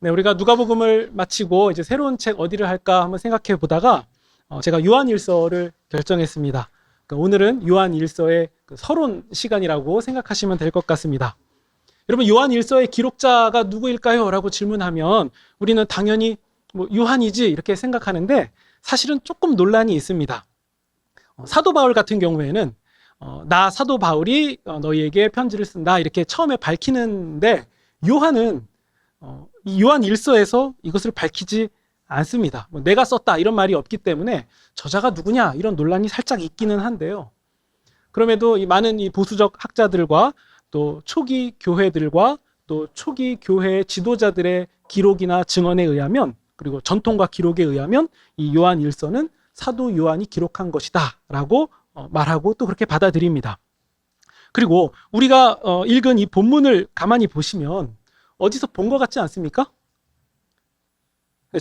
네, 우리가 누가복음을 마치고 이제 새로운 책 어디를 할까 한번 생각해 보다가 제가 요한일서를 결정했습니다. 그러니까 오늘은 요한일서의 서론 시간이라고 생각하시면 될 것 같습니다. 여러분, 요한일서의 기록자가 누구일까요? 라고 질문하면 우리는 당연히 뭐 요한이지 이렇게 생각하는데 사실은 조금 논란이 있습니다. 사도 바울 같은 경우에는 나 사도 바울이 너희에게 편지를 쓴다 이렇게 처음에 밝히는데 요한은 이 요한일서에서 이것을 밝히지 않습니다. 뭐 내가 썼다 이런 말이 없기 때문에 저자가 누구냐 이런 논란이 살짝 있기는 한데요. 그럼에도 이 많은 이 보수적 학자들과 또 초기 교회들과 또 초기 교회 지도자들의 기록이나 증언에 의하면, 그리고 전통과 기록에 의하면 이 요한일서는 사도 요한이 기록한 것이다 라고 말하고 또 그렇게 받아들입니다. 그리고 우리가 읽은 이 본문을 가만히 보시면 어디서 본 것 같지 않습니까?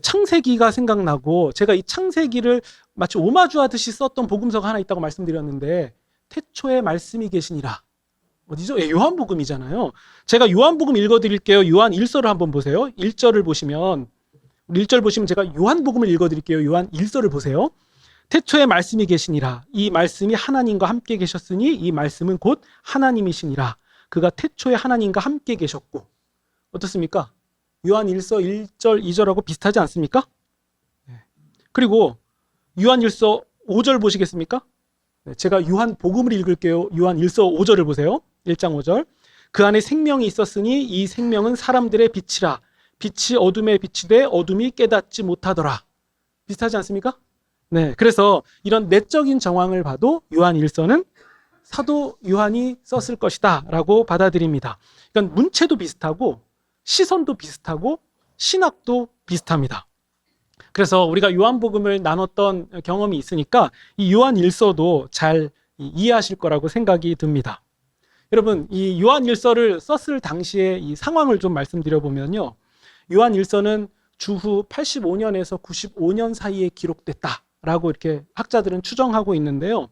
창세기가 생각나고, 제가 이 창세기를 마치 오마주하듯이 썼던 복음서가 하나 있다고 말씀드렸는데 태초에 말씀이 계시니라. 어디죠? 요한복음이잖아요. 제가 요한복음 읽어드릴게요. 요한일서를 한번 보세요. 1절을 보시면, 1절 보시면 제가 요한복음을 읽어드릴게요. 요한일서를 보세요. 태초에 말씀이 계시니라. 이 말씀이 하나님과 함께 계셨으니 이 말씀은 곧 하나님이시니라. 그가 태초에 하나님과 함께 계셨고. 어떻습니까? 요한일서 1절, 2절하고 비슷하지 않습니까? 그리고 요한일서 5절 보시겠습니까? 제가 요한복음을 읽을게요. 요한일서 5절을 보세요. 1장 5절. 그 안에 생명이 있었으니 이 생명은 사람들의 빛이라. 빛이 어둠에 비치되 어둠이 깨닫지 못하더라. 비슷하지 않습니까? 네, 그래서 이런 내적인 정황을 봐도 요한일서는 사도 요한이 썼을 것이다 라고 받아들입니다. 그러니까 문체도 비슷하고 시선도 비슷하고 신학도 비슷합니다. 그래서 우리가 요한복음을 나눴던 경험이 있으니까 이 요한일서도 잘 이해하실 거라고 생각이 듭니다. 여러분, 이 요한일서를 썼을 당시의 이 상황을 좀 말씀드려보면요. 요한일서는 주후 85년에서 95년 사이에 기록됐다라고 이렇게 학자들은 추정하고 있는데요.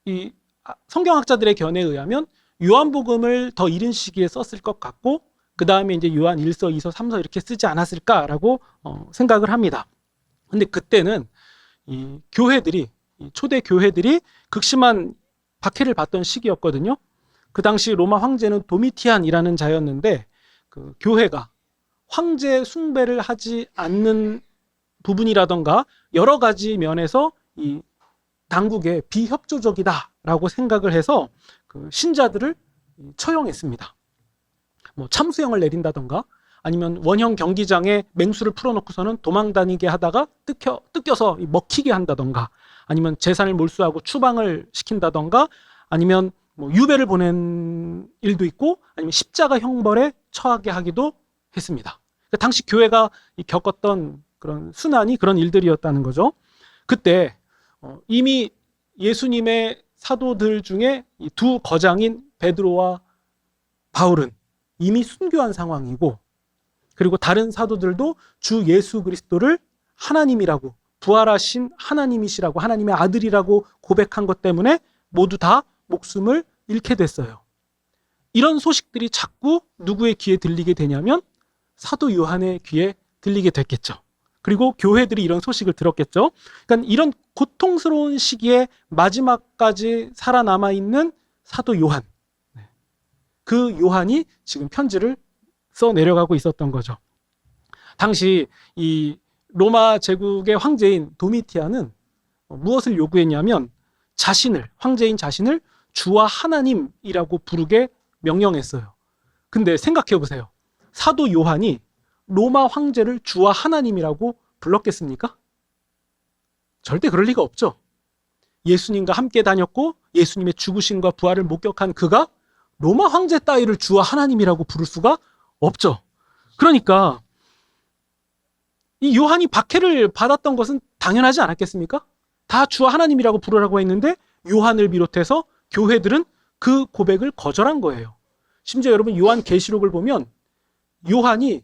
이 성경학자들의 견해에 의하면 요한복음을 더 이른 시기에 썼을 것 같고, 그 다음에 이제 요한 1서, 2서, 3서 이렇게 쓰지 않았을까라고 생각을 합니다. 근데 그때는 이 교회들이, 이 초대 교회들이 극심한 박해를 받던 시기였거든요. 그 당시 로마 황제는 도미티안이라는 자였는데 그 교회가 황제 숭배를 하지 않는 부분이라던가 여러 가지 면에서 이 당국에 비협조적이다라고 생각을 해서 그 신자들을 처형했습니다. 뭐 참수형을 내린다던가 아니면 원형 경기장에 맹수를 풀어놓고서는 도망다니게 하다가 뜯겨서 먹히게 한다던가 아니면 재산을 몰수하고 추방을 시킨다던가 아니면 뭐 유배를 보낸 일도 있고 아니면 십자가 형벌에 처하게 하기도 했습니다. 그러니까 당시 교회가 겪었던 그런 순환이 그런 일들이었다는 거죠. 그때 이미 예수님의 사도들 중에 이 두 거장인 베드로와 바울은 이미 순교한 상황이고, 그리고 다른 사도들도 주 예수 그리스도를 하나님이라고, 부활하신 하나님이시라고, 하나님의 아들이라고 고백한 것 때문에 모두 다 목숨을 잃게 됐어요. 이런 소식들이 자꾸 누구의 귀에 들리게 되냐면 사도 요한의 귀에 들리게 됐겠죠. 그리고 교회들이 이런 소식을 들었겠죠. 그러니까 이런 고통스러운 시기에 마지막까지 살아남아 있는 사도 요한, 그 요한이 지금 편지를 써 내려가고 있었던 거죠. 당시 이 로마 제국의 황제인 도미티안은 무엇을 요구했냐면 황제인 자신을 주와 하나님이라고 부르게 명령했어요. 근데 생각해 보세요. 사도 요한이 로마 황제를 주와 하나님이라고 불렀겠습니까? 절대 그럴 리가 없죠. 예수님과 함께 다녔고 예수님의 죽으심과 부활을 목격한 그가 로마 황제 따위를 주와 하나님이라고 부를 수가 없죠. 그러니까 이 요한이 박해를 받았던 것은 당연하지 않았겠습니까? 다 주와 하나님이라고 부르라고 했는데 요한을 비롯해서 교회들은 그 고백을 거절한 거예요. 심지어 여러분 요한계시록을 보면 요한이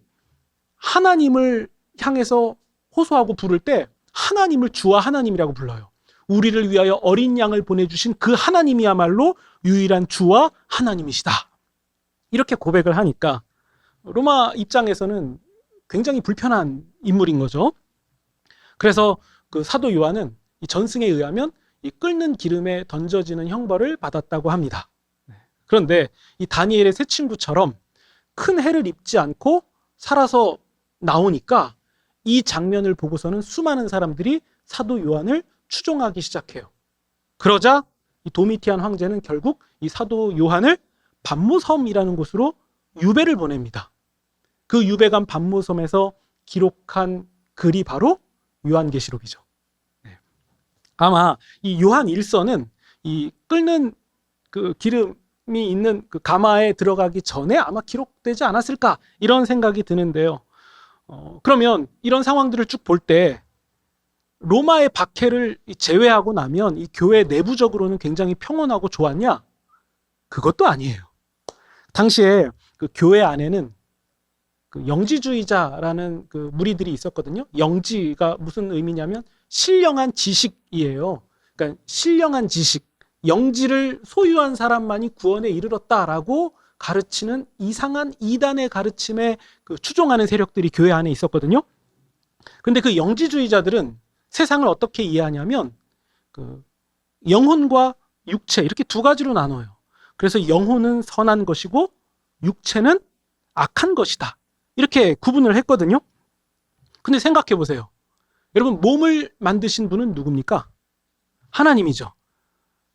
하나님을 향해서 호소하고 부를 때 하나님을 주와 하나님이라고 불러요. 우리를 위하여 어린 양을 보내주신 그 하나님이야말로 유일한 주와 하나님이시다. 이렇게 고백을 하니까 로마 입장에서는 굉장히 불편한 인물인 거죠. 그래서 그 사도 요한은 이 전승에 의하면 이 끓는 기름에 던져지는 형벌을 받았다고 합니다. 그런데 이 다니엘의 세 친구처럼 큰 해를 입지 않고 살아서 나오니까 이 장면을 보고서는 수많은 사람들이 사도 요한을 추종하기 시작해요. 그러자 이 도미티안 황제는 결국 이 사도 요한을 반모섬이라는 곳으로 유배를 보냅니다. 그 유배간 반모섬에서 기록한 글이 바로 요한계시록이죠. 아마 이 요한 1서는 이 끓는 그 기름이 있는 그 가마에 들어가기 전에 아마 기록되지 않았을까 이런 생각이 드는데요. 그러면 이런 상황들을 쭉 볼 때 로마의 박해를 제외하고 나면 이 교회 내부적으로는 굉장히 평온하고 좋았냐? 그것도 아니에요. 당시에 그 교회 안에는 그 영지주의자라는 그 무리들이 있었거든요. 영지가 무슨 의미냐면 신령한 지식이에요. 그러니까 신령한 지식, 영지를 소유한 사람만이 구원에 이르렀다라고 가르치는 이상한 이단의 가르침에 그 추종하는 세력들이 교회 안에 있었거든요. 근데 그 영지주의자들은 세상을 어떻게 이해하냐면 그 영혼과 육체 이렇게 두 가지로 나눠요. 그래서 영혼은 선한 것이고 육체는 악한 것이다. 이렇게 구분을 했거든요. 근데 생각해 보세요. 여러분, 몸을 만드신 분은 누굽니까? 하나님이죠.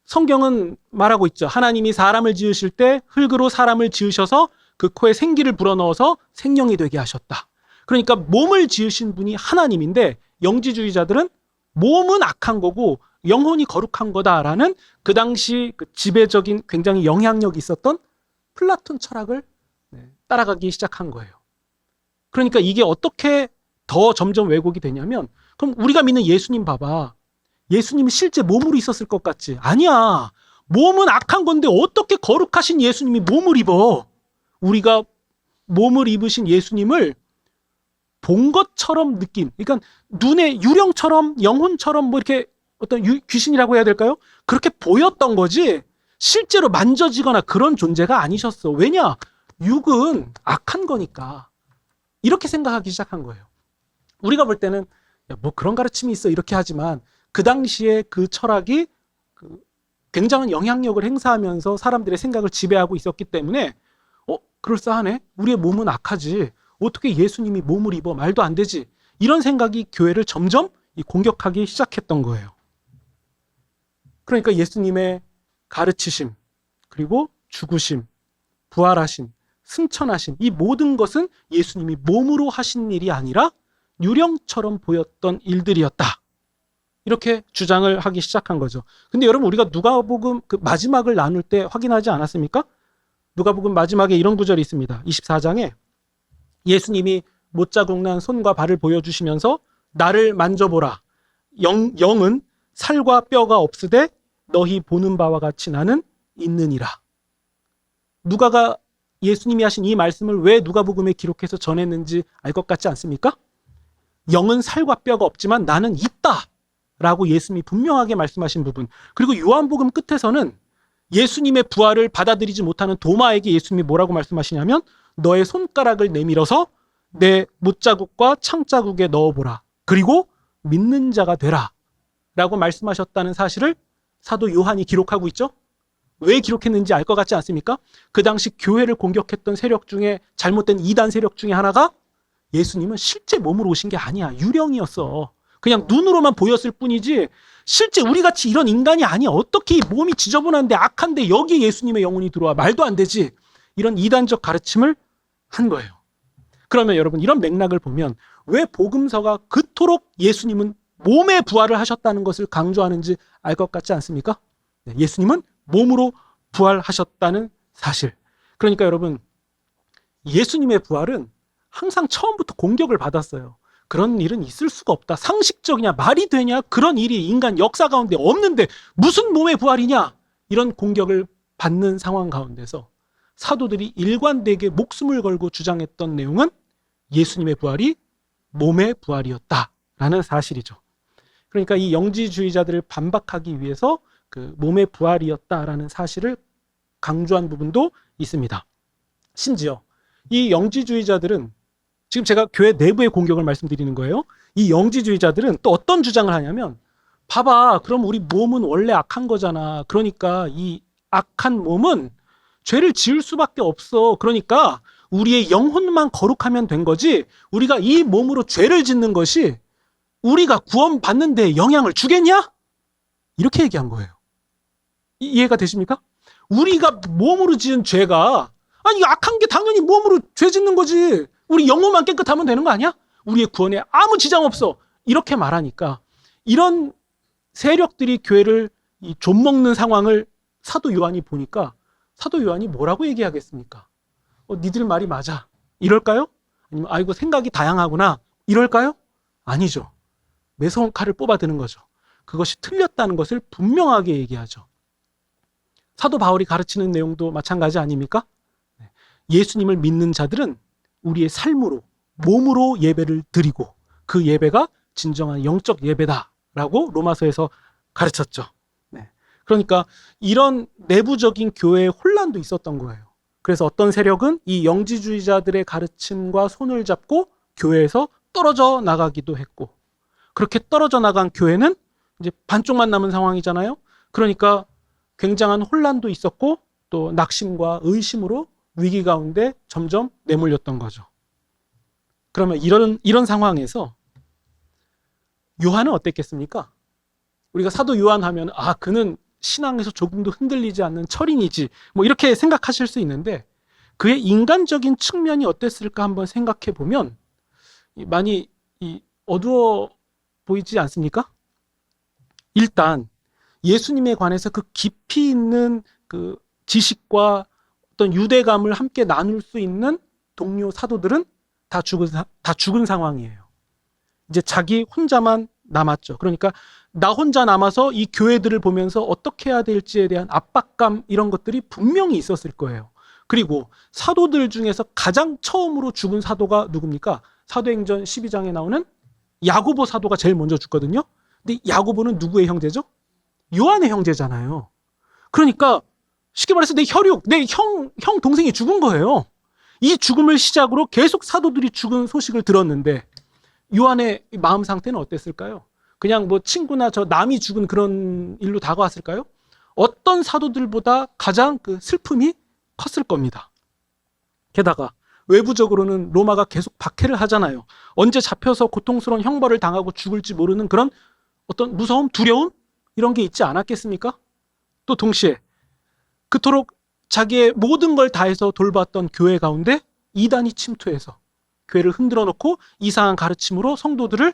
성경은 말하고 있죠. 하나님이 사람을 지으실 때 흙으로 사람을 지으셔서 그 코에 생기를 불어넣어서 생명이 되게 하셨다. 그러니까 몸을 지으신 분이 하나님인데 영지주의자들은 몸은 악한 거고 영혼이 거룩한 거다라는 그 당시 그 지배적인 굉장히 영향력이 있었던 플라톤 철학을 따라가기 시작한 거예요. 그러니까 이게 어떻게 더 점점 왜곡이 되냐면, 그럼 우리가 믿는 예수님 봐봐. 예수님이 실제 몸으로 있었을 것 같지? 아니야. 몸은 악한 건데 어떻게 거룩하신 예수님이 몸을 입어? 우리가 몸을 입으신 예수님을 본 것처럼 느낀, 그러니까 눈에 유령처럼 영혼처럼 뭐 이렇게 어떤 귀신이라고 해야 될까요? 그렇게 보였던 거지 실제로 만져지거나 그런 존재가 아니셨어. 왜냐? 육은 악한 거니까. 이렇게 생각하기 시작한 거예요. 우리가 볼 때는 야, 뭐 그런 가르침이 있어 이렇게 하지만 그 당시에 그 철학이 굉장한 영향력을 행사하면서 사람들의 생각을 지배하고 있었기 때문에 그럴싸하네. 우리의 몸은 악하지. 어떻게 예수님이 몸을 입어? 말도 안 되지. 이런 생각이 교회를 점점 공격하기 시작했던 거예요. 그러니까 예수님의 가르치심, 그리고 죽으심, 부활하심, 승천하심, 이 모든 것은 예수님이 몸으로 하신 일이 아니라 유령처럼 보였던 일들이었다. 이렇게 주장을 하기 시작한 거죠. 근데 여러분, 우리가 누가복음 그 마지막을 나눌 때 확인하지 않았습니까? 누가복음 마지막에 이런 구절이 있습니다. 24장에 예수님이 못자국 난 손과 발을 보여주시면서 나를 만져보라. 영은 살과 뼈가 없으되 너희 보는 바와 같이 나는 있느니라. 누가가 예수님이 하신 이 말씀을 왜 누가복음에 기록해서 전했는지 알 것 같지 않습니까? 영은 살과 뼈가 없지만 나는 있다 라고 예수님이 분명하게 말씀하신 부분. 그리고 요한복음 끝에서는 예수님의 부활을 받아들이지 못하는 도마에게 예수님이 뭐라고 말씀하시냐면 너의 손가락을 내밀어서 내 못자국과 창자국에 넣어보라. 그리고 믿는 자가 되라 라고 말씀하셨다는 사실을 사도 요한이 기록하고 있죠. 왜 기록했는지 알 것 같지 않습니까? 그 당시 교회를 공격했던 세력 중에, 잘못된 이단 세력 중에 하나가 예수님은 실제 몸으로 오신 게 아니야. 유령이었어. 그냥 눈으로만 보였을 뿐이지 실제 우리같이 이런 인간이 아니야. 어떻게 몸이 지저분한데 악한데 여기에 예수님의 영혼이 들어와. 말도 안 되지. 이런 이단적 가르침을 한 거예요. 그러면 여러분, 이런 맥락을 보면 왜 복음서가 그토록 예수님은 몸의 부활을 하셨다는 것을 강조하는지 알 것 같지 않습니까? 예수님은 몸으로 부활하셨다는 사실. 그러니까 여러분, 예수님의 부활은 항상 처음부터 공격을 받았어요. 그런 일은 있을 수가 없다. 상식적이냐? 말이 되냐? 그런 일이 인간 역사 가운데 없는데 무슨 몸의 부활이냐? 이런 공격을 받는 상황 가운데서 사도들이 일관되게 목숨을 걸고 주장했던 내용은 예수님의 부활이 몸의 부활이었다라는 사실이죠. 그러니까 이 영지주의자들을 반박하기 위해서 그 몸의 부활이었다라는 사실을 강조한 부분도 있습니다. 심지어 이 영지주의자들은, 지금 제가 교회 내부의 공격을 말씀드리는 거예요. 이 영지주의자들은 또 어떤 주장을 하냐면, 봐봐, 그럼 우리 몸은 원래 악한 거잖아. 그러니까 이 악한 몸은 죄를 지을 수밖에 없어. 그러니까 우리의 영혼만 거룩하면 된 거지, 우리가 이 몸으로 죄를 짓는 것이 우리가 구원받는 데 영향을 주겠냐? 이렇게 얘기한 거예요. 이해가 되십니까? 우리가 몸으로 지은 죄가, 아니 악한 게 당연히 몸으로 죄 짓는 거지, 우리 영혼만 깨끗하면 되는 거 아니야? 우리의 구원에 아무 지장 없어. 이렇게 말하니까 이런 세력들이 교회를 좀먹는 상황을 사도 요한이 보니까 사도 요한이 뭐라고 얘기하겠습니까? 니들 말이 맞아, 이럴까요? 아니면 아이고 생각이 다양하구나, 이럴까요? 아니죠. 매서운 칼을 뽑아드는 거죠. 그것이 틀렸다는 것을 분명하게 얘기하죠. 사도 바울이 가르치는 내용도 마찬가지 아닙니까? 예수님을 믿는 자들은 우리의 삶으로, 몸으로 예배를 드리고 그 예배가 진정한 영적 예배다라고 로마서에서 가르쳤죠. 그러니까 이런 내부적인 교회의 혼란도 있었던 거예요. 그래서 어떤 세력은 이 영지주의자들의 가르침과 손을 잡고 교회에서 떨어져 나가기도 했고, 그렇게 떨어져 나간 교회는 이제 반쪽만 남은 상황이잖아요. 그러니까 굉장한 혼란도 있었고 또 낙심과 의심으로 위기 가운데 점점 내몰렸던 거죠. 그러면 이런 상황에서 요한은 어땠겠습니까? 우리가 사도 요한 하면 그는 신앙에서 조금도 흔들리지 않는 철인이지, 뭐 이렇게 생각하실 수 있는데, 그의 인간적인 측면이 어땠을까 한번 생각해 보면 많이 어두워 보이지 않습니까? 일단 예수님에 관해서 그 깊이 있는 그 지식과 어떤 유대감을 함께 나눌 수 있는 동료 사도들은 다 죽은 상황이에요. 이제 자기 혼자만 남았죠. 그러니까 나 혼자 남아서 이 교회들을 보면서 어떻게 해야 될지에 대한 압박감, 이런 것들이 분명히 있었을 거예요. 그리고 사도들 중에서 가장 처음으로 죽은 사도가 누굽니까? 사도행전 12장에 나오는 야고보 사도가 제일 먼저 죽거든요. 근데 야고보는 누구의 형제죠? 요한의 형제잖아요. 그러니까 쉽게 말해서 내 혈육, 내 형 동생이 죽은 거예요. 이 죽음을 시작으로 계속 사도들이 죽은 소식을 들었는데 요한의 마음 상태는 어땠을까요? 그냥 뭐 친구나 저 남이 죽은 그런 일로 다가왔을까요? 어떤 사도들보다 가장 그 슬픔이 컸을 겁니다. 게다가 외부적으로는 로마가 계속 박해를 하잖아요. 언제 잡혀서 고통스러운 형벌을 당하고 죽을지 모르는 그런 어떤 무서움, 두려움, 이런 게 있지 않았겠습니까? 또 동시에 그토록 자기의 모든 걸 다해서 돌봤던 교회 가운데 이단이 침투해서 교회를 흔들어 놓고 이상한 가르침으로 성도들을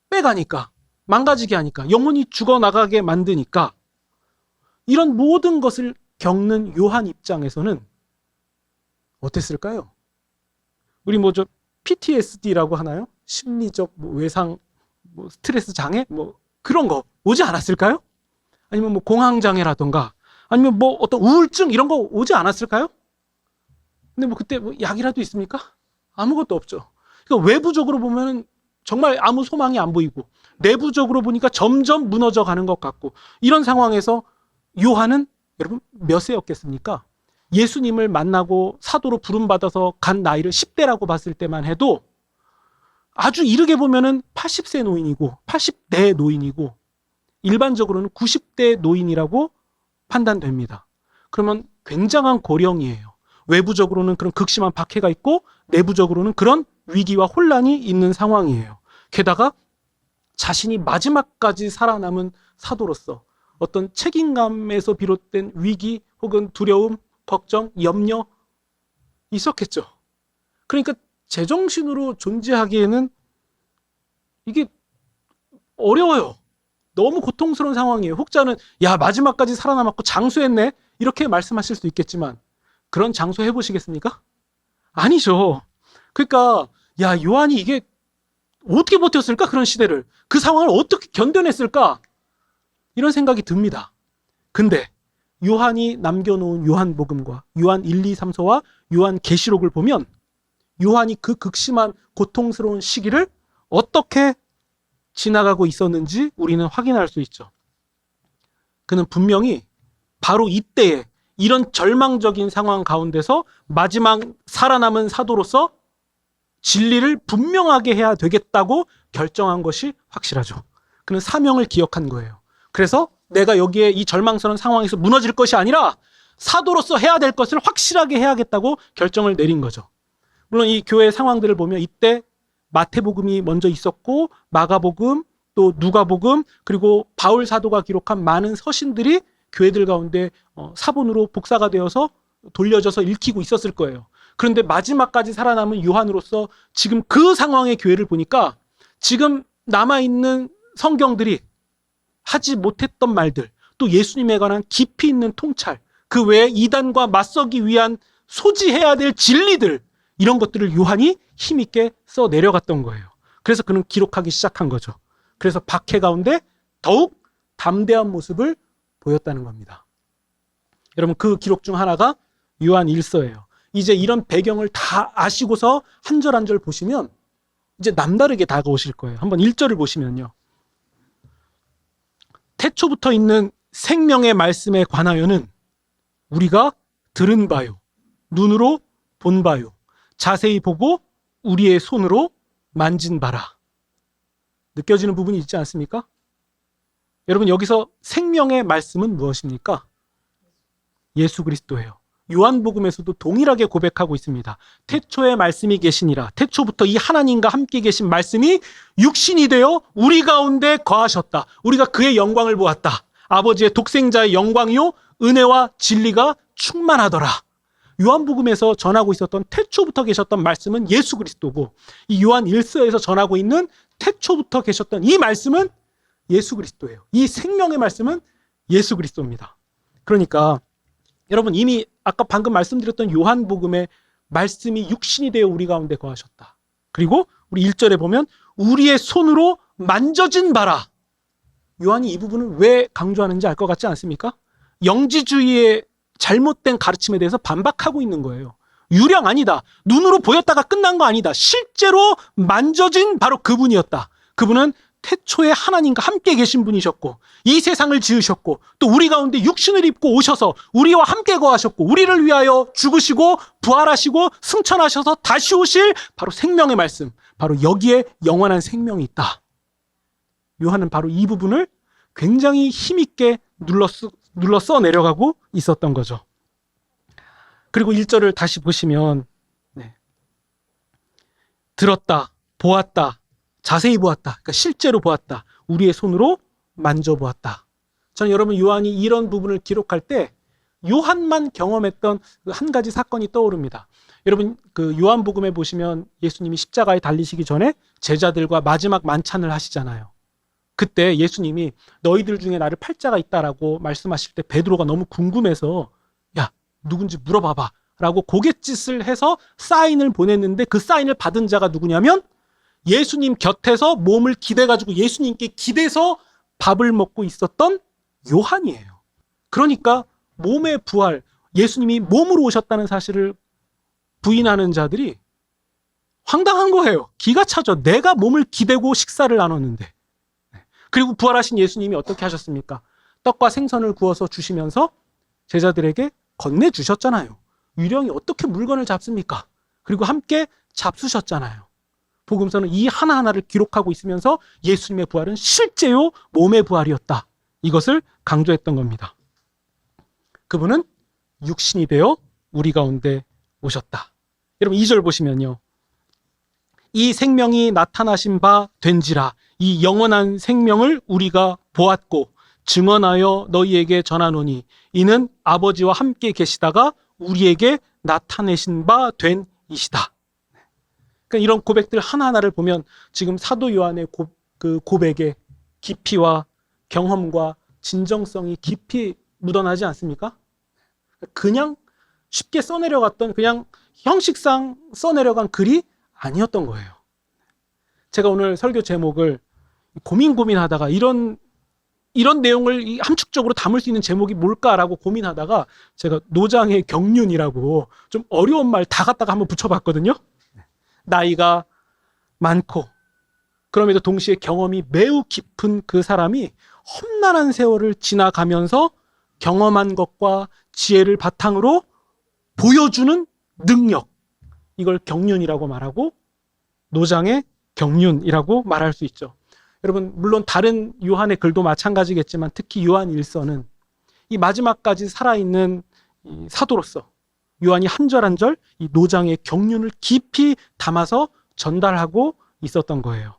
빼가니까, 망가지게 하니까, 영혼이 죽어나가게 만드니까, 이런 모든 것을 겪는 요한 입장에서는 어땠을까요? 우리 PTSD라고 하나요? 심리적 외상, 스트레스 장애, 그런 거 오지 않았을까요? 아니면 공황장애라던가, 아니면 어떤 우울증, 이런 거 오지 않았을까요? 근데 그때 약이라도 있습니까? 아무것도 없죠. 그러니까 외부적으로 보면은 정말 아무 소망이 안 보이고, 내부적으로 보니까 점점 무너져 가는 것 같고, 이런 상황에서 요한은 여러분 몇 세였겠습니까? 예수님을 만나고 사도로 부름받아서 간 나이를 10대라고 봤을 때만 해도 아주 이르게 보면은 80세 노인이고 80대 노인이고 일반적으로는 90대 노인이라고 판단됩니다. 그러면 굉장한 고령이에요. 외부적으로는 그런 극심한 박해가 있고 내부적으로는 그런 위기와 혼란이 있는 상황이에요. 게다가 자신이 마지막까지 살아남은 사도로서 어떤 책임감에서 비롯된 위기 혹은 두려움, 걱정, 염려 있었겠죠. 그러니까 제정신으로 존재하기에는 이게 어려워요. 너무 고통스러운 상황이에요. 혹자는 야 마지막까지 살아남았고 장수했네 이렇게 말씀하실 수 있겠지만 그런 장수 해보시겠습니까? 아니죠. 그러니까 야 요한이 이게 어떻게 버텼을까? 그런 시대를. 그 상황을 어떻게 견뎌냈을까? 이런 생각이 듭니다. 근데 요한이 남겨놓은 요한복음과 요한 1, 2, 3서와 요한 계시록을 보면 요한이 그 극심한 고통스러운 시기를 어떻게 지나가고 있었는지 우리는 확인할 수 있죠. 그는 분명히 바로 이때에 이런 절망적인 상황 가운데서 마지막 살아남은 사도로서 진리를 분명하게 해야 되겠다고 결정한 것이 확실하죠. 그는 사명을 기억한 거예요. 그래서 내가 여기에 이 절망스러운 상황에서 무너질 것이 아니라 사도로서 해야 될 것을 확실하게 해야겠다고 결정을 내린 거죠. 물론 이 교회 상황들을 보면 이때 마태복음이 먼저 있었고 마가복음, 또 누가복음, 그리고 바울 사도가 기록한 많은 서신들이 교회들 가운데 사본으로 복사가 되어서 돌려져서 읽히고 있었을 거예요. 그런데 마지막까지 살아남은 요한으로서 지금 그 상황의 교회를 보니까 지금 남아있는 성경들이 하지 못했던 말들, 또 예수님에 관한 깊이 있는 통찰, 그 외에 이단과 맞서기 위한 소지해야 될 진리들, 이런 것들을 요한이 힘있게 써 내려갔던 거예요. 그래서 그는 기록하기 시작한 거죠. 그래서 박해 가운데 더욱 담대한 모습을 보였다는 겁니다. 여러분, 그 기록 중 하나가 요한 1서예요. 이제 이런 배경을 다 아시고서 한 절 한 절 보시면 이제 남다르게 다가오실 거예요. 한번 1절을 보시면요. 태초부터 있는 생명의 말씀에 관하여는 우리가 들은 바요, 눈으로 본 바요, 자세히 보고 우리의 손으로 만진 바라. 느껴지는 부분이 있지 않습니까? 여러분, 여기서 생명의 말씀은 무엇입니까? 예수 그리스도예요. 요한복음에서도 동일하게 고백하고 있습니다. 태초에 말씀이 계시니라. 태초부터 이 하나님과 함께 계신 말씀이 육신이 되어 우리 가운데 거하셨다. 우리가 그의 영광을 보았다. 아버지의 독생자의 영광이요 은혜와 진리가 충만하더라. 요한복음에서 전하고 있었던 태초부터 계셨던 말씀은 예수 그리스도고, 이 요한 1서에서 전하고 있는 태초부터 계셨던 이 말씀은 예수 그리스도예요. 이 생명의 말씀은 예수 그리스도입니다. 그러니까 여러분, 이미 아까 방금 말씀드렸던 요한복음의 말씀이 육신이 되어 우리 가운데 거하셨다. 그리고 우리 1절에 보면 우리의 손으로 만져진 바라. 요한이 이 부분을 왜 강조하는지 알 것 같지 않습니까? 영지주의의 잘못된 가르침에 대해서 반박하고 있는 거예요. 유령 아니다. 눈으로 보였다가 끝난 거 아니다. 실제로 만져진 바로 그분이었다. 그분은 태초에 하나님과 함께 계신 분이셨고, 이 세상을 지으셨고, 또 우리 가운데 육신을 입고 오셔서 우리와 함께 거하셨고, 우리를 위하여 죽으시고 부활하시고 승천하셔서 다시 오실 바로 생명의 말씀, 바로 여기에 영원한 생명이 있다. 요한은 바로 이 부분을 굉장히 힘있게 눌러 써 내려가고 있었던 거죠. 그리고 1절을 다시 보시면 들었다, 보았다, 자세히 보았다. 그러니까 실제로 보았다. 우리의 손으로 만져보았다. 저는 여러분, 요한이 이런 부분을 기록할 때 요한만 경험했던 한 가지 사건이 떠오릅니다. 여러분, 그 요한복음에 보시면 예수님이 십자가에 달리시기 전에 제자들과 마지막 만찬을 하시잖아요. 그때 예수님이 너희들 중에 나를 팔 자가 있다라고 말씀하실 때 베드로가 너무 궁금해서 야, 누군지 물어봐봐 라고 고갯짓을 해서 사인을 보냈는데, 그 사인을 받은 자가 누구냐면 예수님 곁에서 몸을 기대가지고 예수님께 기대서 밥을 먹고 있었던 요한이에요. 그러니까 몸의 부활, 예수님이 몸으로 오셨다는 사실을 부인하는 자들이 황당한 거예요. 기가 차죠. 내가 몸을 기대고 식사를 나눴는데. 그리고 부활하신 예수님이 어떻게 하셨습니까? 떡과 생선을 구워서 주시면서 제자들에게 건네주셨잖아요. 유령이 어떻게 물건을 잡습니까? 그리고 함께 잡수셨잖아요. 복음서는 이 하나하나를 기록하고 있으면서 예수님의 부활은 실제요 몸의 부활이었다. 이것을 강조했던 겁니다. 그분은 육신이 되어 우리 가운데 오셨다. 여러분, 2절 보시면요. 이 생명이 나타나신 바 된지라. 이 영원한 생명을 우리가 보았고 증언하여 너희에게 전하노니 이는 아버지와 함께 계시다가 우리에게 나타내신 바 된 이시다. 그러니까 이런 고백들 하나하나를 보면 지금 사도 요한의 그 고백의 깊이와 경험과 진정성이 깊이 묻어나지 않습니까? 그냥 쉽게 써내려갔던, 그냥 형식상 써내려간 글이 아니었던 거예요. 제가 오늘 설교 제목을 고민하다가 이런 내용을 함축적으로 담을 수 있는 제목이 뭘까라고 고민하다가 제가 노장의 경륜이라고 좀 어려운 말 다 갖다가 한번 붙여봤거든요. 나이가 많고 그럼에도 동시에 경험이 매우 깊은 그 사람이 험난한 세월을 지나가면서 경험한 것과 지혜를 바탕으로 보여주는 능력, 이걸 경륜이라고 말하고 노장의 경륜이라고 말할 수 있죠. 여러분, 물론 다른 요한의 글도 마찬가지겠지만 특히 요한 1서는 이 마지막까지 살아있는 이 사도로서 요한이 한 절 한 절 이 노장의 경륜을 깊이 담아서 전달하고 있었던 거예요.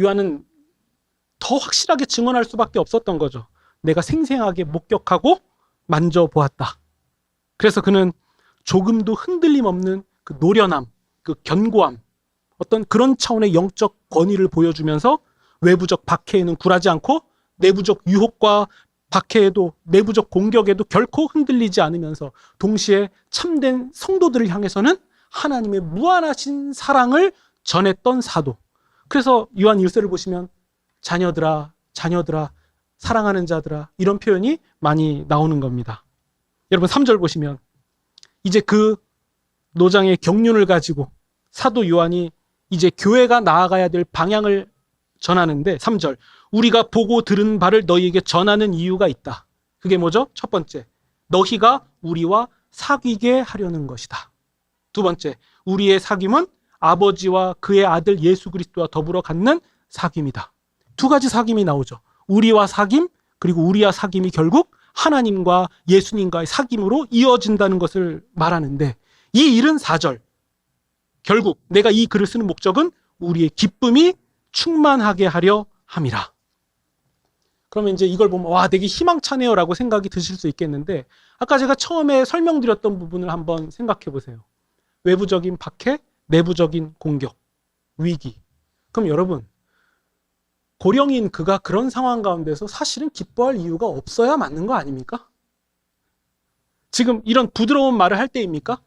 요한은 더 확실하게 증언할 수밖에 없었던 거죠. 내가 생생하게 목격하고 만져보았다. 그래서 그는 조금도 흔들림 없는 그 노련함, 그 견고함, 어떤 그런 차원의 영적 권위를 보여주면서 외부적 박해에는 굴하지 않고 내부적 유혹과 박해에도, 내부적 공격에도 결코 흔들리지 않으면서 동시에 참된 성도들을 향해서는 하나님의 무한하신 사랑을 전했던 사도. 그래서 요한 1서를 보시면 자녀들아, 자녀들아, 사랑하는 자들아, 이런 표현이 많이 나오는 겁니다. 여러분 3절 보시면 이제 그 노장의 경륜을 가지고 사도 요한이 이제 교회가 나아가야 될 방향을 전하는데 3절, 우리가 보고 들은 바를 너희에게 전하는 이유가 있다. 그게 뭐죠? 첫 번째, 너희가 우리와 사귀게 하려는 것이다. 두 번째, 우리의 사귐은 아버지와 그의 아들 예수 그리스도와 더불어 갖는 사귐이다. 두 가지 사귐이 나오죠. 우리와 사귐, 그리고 우리와 사귐이 결국 하나님과 예수님과의 사귐으로 이어진다는 것을 말하는데, 이 일은 4절, 결국 내가 이 글을 쓰는 목적은 우리의 기쁨이 충만하게 하려 함이라. 그러면 이제 이걸 보면 와, 되게 희망차네요 라고 생각이 드실 수 있겠는데, 아까 제가 처음에 설명드렸던 부분을 한번 생각해 보세요. 외부적인 박해, 내부적인 공격, 위기. 그럼 여러분, 고령인 그가 그런 상황 가운데서 사실은 기뻐할 이유가 없어야 맞는 거 아닙니까? 지금 이런 부드러운 말을 할 때입니까?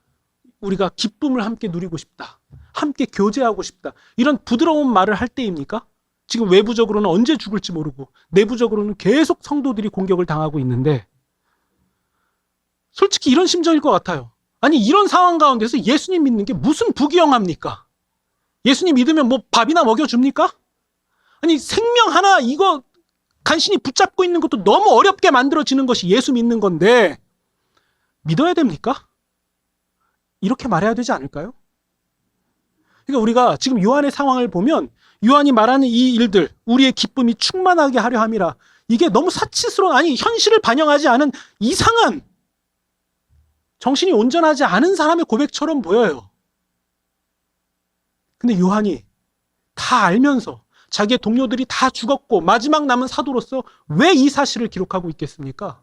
우리가 기쁨을 함께 누리고 싶다, 함께 교제하고 싶다, 이런 부드러운 말을 할 때입니까? 지금 외부적으로는 언제 죽을지 모르고 내부적으로는 계속 성도들이 공격을 당하고 있는데, 솔직히 이런 심정일 것 같아요. 아니, 이런 상황 가운데서 예수님 믿는 게 무슨 부귀영합니까? 예수님 믿으면 뭐 밥이나 먹여줍니까? 아니, 생명 하나 이거 간신히 붙잡고 있는 것도 너무 어렵게 만들어지는 것이 예수 믿는 건데 믿어야 됩니까? 이렇게 말해야 되지 않을까요? 그러니까 우리가 지금 요한의 상황을 보면 요한이 말하는 이 일들, 우리의 기쁨이 충만하게 하려 함이라, 이게 너무 사치스러운, 아니 현실을 반영하지 않은 이상한, 정신이 온전하지 않은 사람의 고백처럼 보여요. 근데 요한이 다 알면서 자기의 동료들이 다 죽었고 마지막 남은 사도로서 왜 이 사실을 기록하고 있겠습니까?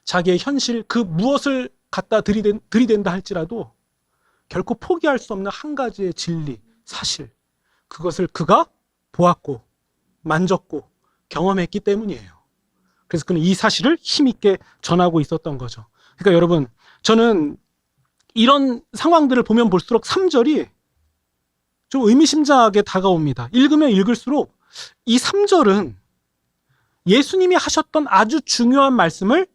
자기의 현실, 그 무엇을 갖다 들이댄다 할지라도 결코 포기할 수 없는 한 가지의 진리, 사실, 그것을 그가 보았고 만졌고 경험했기 때문이에요. 그래서 그는 이 사실을 힘있게 전하고 있었던 거죠. 그러니까 여러분, 저는 이런 상황들을 보면 볼수록 3절이 좀 의미심장하게 다가옵니다. 읽으면 읽을수록 이 3절은 예수님이 하셨던 아주 중요한 말씀을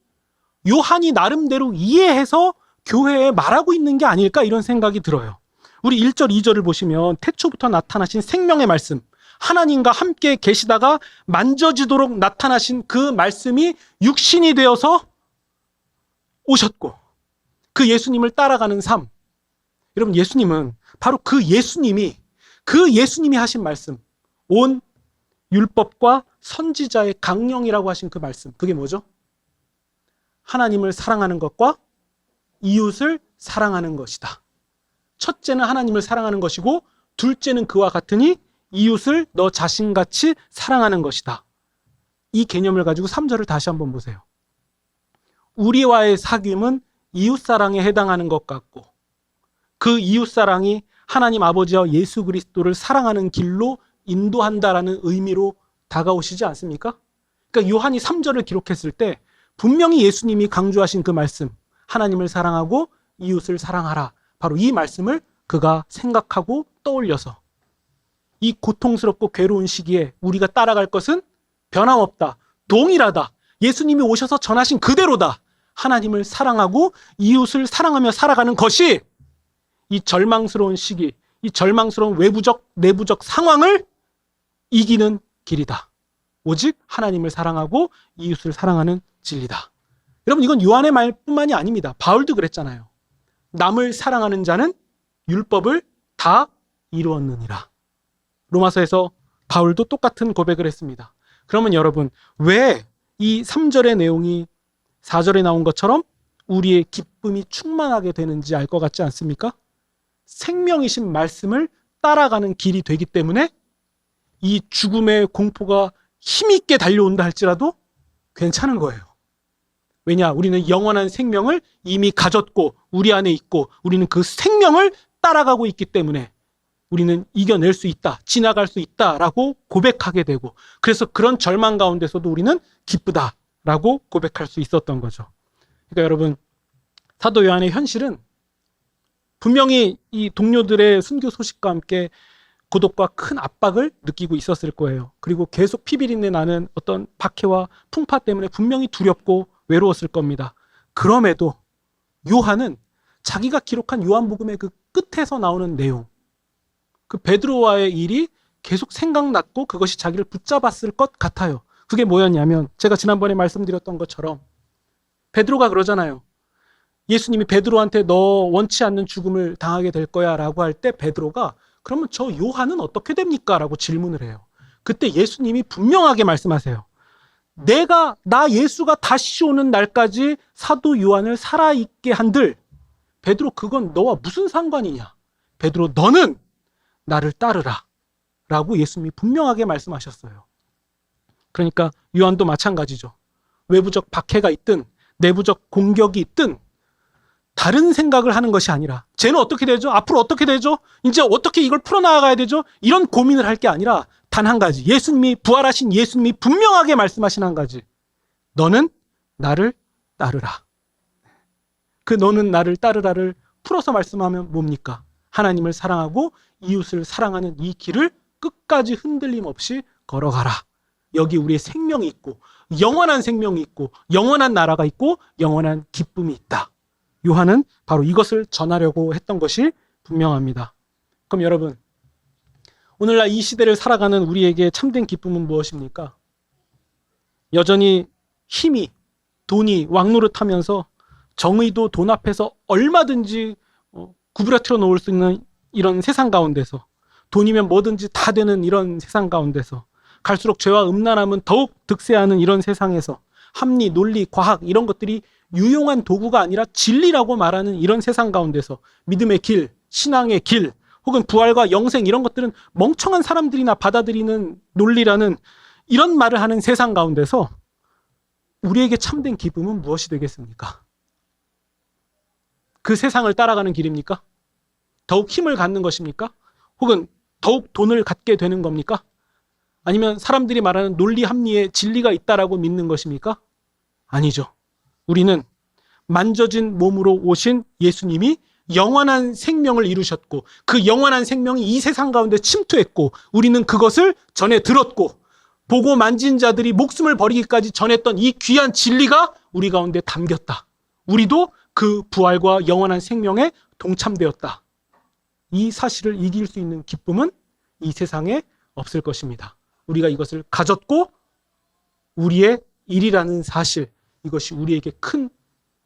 요한이 나름대로 이해해서 교회에 말하고 있는 게 아닐까, 이런 생각이 들어요. 우리 1절, 2절을 보시면 태초부터 나타나신 생명의 말씀, 하나님과 함께 계시다가 만져지도록 나타나신 그 말씀이 육신이 되어서 오셨고 그 예수님을 따라가는 삶. 여러분, 예수님은 바로 그 예수님이 하신 말씀, 온 율법과 선지자의 강령이라고 하신 그 말씀, 그게 뭐죠? 하나님을 사랑하는 것과 이웃을 사랑하는 것이다. 첫째는 하나님을 사랑하는 것이고 둘째는 그와 같으니 이웃을 너 자신같이 사랑하는 것이다. 이 개념을 가지고 3절을 다시 한번 보세요. 우리와의 사귐은 이웃사랑에 해당하는 것 같고 그 이웃사랑이 하나님 아버지와 예수 그리스도를 사랑하는 길로 인도한다라는 의미로 다가오시지 않습니까? 그러니까 요한이 3절을 기록했을 때 분명히 예수님이 강조하신 그 말씀, 하나님을 사랑하고 이웃을 사랑하라, 바로 이 말씀을 그가 생각하고 떠올려서 이 고통스럽고 괴로운 시기에 우리가 따라갈 것은 변함없다, 동일하다, 예수님이 오셔서 전하신 그대로다, 하나님을 사랑하고 이웃을 사랑하며 살아가는 것이 이 절망스러운 시기, 이 절망스러운 외부적, 내부적 상황을 이기는 길이다. 오직 하나님을 사랑하고 이웃을 사랑하는 진리다. 여러분, 이건 요한의 말뿐만이 아닙니다. 바울도 그랬잖아요. 남을 사랑하는 자는 율법을 다 이루었느니라. 로마서에서 바울도 똑같은 고백을 했습니다. 그러면 여러분, 왜 이 3절의 내용이 4절에 나온 것처럼 우리의 기쁨이 충만하게 되는지 알 것 같지 않습니까? 생명이신 말씀을 따라가는 길이 되기 때문에 이 죽음의 공포가 힘있게 달려온다 할지라도 괜찮은 거예요. 왜냐? 우리는 영원한 생명을 이미 가졌고 우리 안에 있고 우리는 그 생명을 따라가고 있기 때문에 우리는 이겨낼 수 있다, 지나갈 수 있다라고 고백하게 되고, 그래서 그런 절망 가운데서도 우리는 기쁘다라고 고백할 수 있었던 거죠. 그러니까 여러분, 사도 요한의 현실은 분명히 이 동료들의 순교 소식과 함께 고독과 큰 압박을 느끼고 있었을 거예요. 그리고 계속 피비린내 나는 어떤 박해와 풍파 때문에 분명히 두렵고 외로웠을 겁니다. 그럼에도 요한은 자기가 기록한 요한복음의 그 끝에서 나오는 내용, 그 베드로와의 일이 계속 생각났고 그것이 자기를 붙잡았을 것 같아요. 그게 뭐였냐면, 제가 지난번에 말씀드렸던 것처럼 베드로가 그러잖아요. 예수님이 베드로한테 너 원치 않는 죽음을 당하게 될 거야 라고 할 때 베드로가 그러면 저 요한은 어떻게 됩니까? 라고 질문을 해요. 그때 예수님이 분명하게 말씀하세요. 나 예수가 다시 오는 날까지 사도 요한을 살아있게 한들 베드로, 그건 너와 무슨 상관이냐? 베드로, 너는 나를 따르라 라고 예수님이 분명하게 말씀하셨어요. 그러니까 요한도 마찬가지죠. 외부적 박해가 있든 내부적 공격이 있든 다른 생각을 하는 것이 아니라 쟤는 어떻게 되죠? 앞으로 어떻게 되죠? 이제 어떻게 이걸 풀어나가야 되죠? 이런 고민을 할 게 아니라 단 한 가지, 예수님이, 부활하신 예수님이 분명하게 말씀하신 한 가지, 너는 나를 따르라. 그 너는 나를 따르라를 풀어서 말씀하면 뭡니까? 하나님을 사랑하고 이웃을 사랑하는 이 길을 끝까지 흔들림 없이 걸어가라. 여기 우리의 생명이 있고 영원한 생명이 있고 영원한 나라가 있고 영원한 기쁨이 있다. 요한은 바로 이것을 전하려고 했던 것이 분명합니다. 그럼 여러분, 오늘날 이 시대를 살아가는 우리에게 참된 기쁨은 무엇입니까? 여전히 힘이, 돈이 왕노릇하면서 정의도 돈 앞에서 얼마든지 구부러뜨려 놓을 수 있는 이런 세상 가운데서, 돈이면 뭐든지 다 되는 이런 세상 가운데서, 갈수록 죄와 음란함은 더욱 득세하는 이런 세상에서 합리, 논리, 과학 이런 것들이 유용한 도구가 아니라 진리라고 말하는 이런 세상 가운데서 믿음의 길, 신앙의 길, 혹은 부활과 영생 이런 것들은 멍청한 사람들이나 받아들이는 논리라는 이런 말을 하는 세상 가운데서 우리에게 참된 기쁨은 무엇이 되겠습니까? 그 세상을 따라가는 길입니까? 더욱 힘을 갖는 것입니까? 혹은 더욱 돈을 갖게 되는 겁니까? 아니면 사람들이 말하는 논리 합리에 진리가 있다라고 믿는 것입니까? 아니죠. 우리는 만져진 몸으로 오신 예수님이 영원한 생명을 이루셨고 그 영원한 생명이 이 세상 가운데 침투했고 우리는 그것을 전해 들었고 보고 만진 자들이 목숨을 버리기까지 전했던 이 귀한 진리가 우리 가운데 담겼다. 우리도 그 부활과 영원한 생명에 동참되었다. 이 사실을 이길 수 있는 기쁨은 이 세상에 없을 것입니다. 우리가 이것을 가졌고 우리의 일이라는 사실, 이것이 우리에게 큰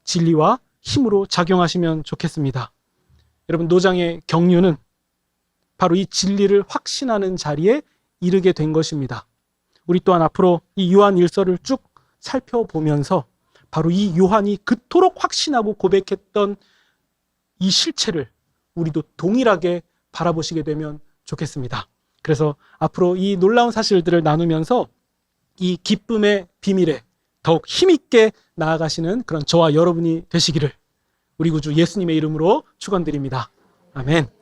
진리와 힘으로 작용하시면 좋겠습니다. 여러분, 노장의 경륜은 바로 이 진리를 확신하는 자리에 이르게 된 것입니다. 우리 또한 앞으로 이 요한 일서를 쭉 살펴보면서 바로 이 요한이 그토록 확신하고 고백했던 이 실체를 우리도 동일하게 바라보시게 되면 좋겠습니다. 그래서 앞으로 이 놀라운 사실들을 나누면서 이 기쁨의 비밀에 더욱 힘있게 나아가시는 그런 저와 여러분이 되시기를 우리 구주 예수님의 이름으로 축원드립니다. 아멘.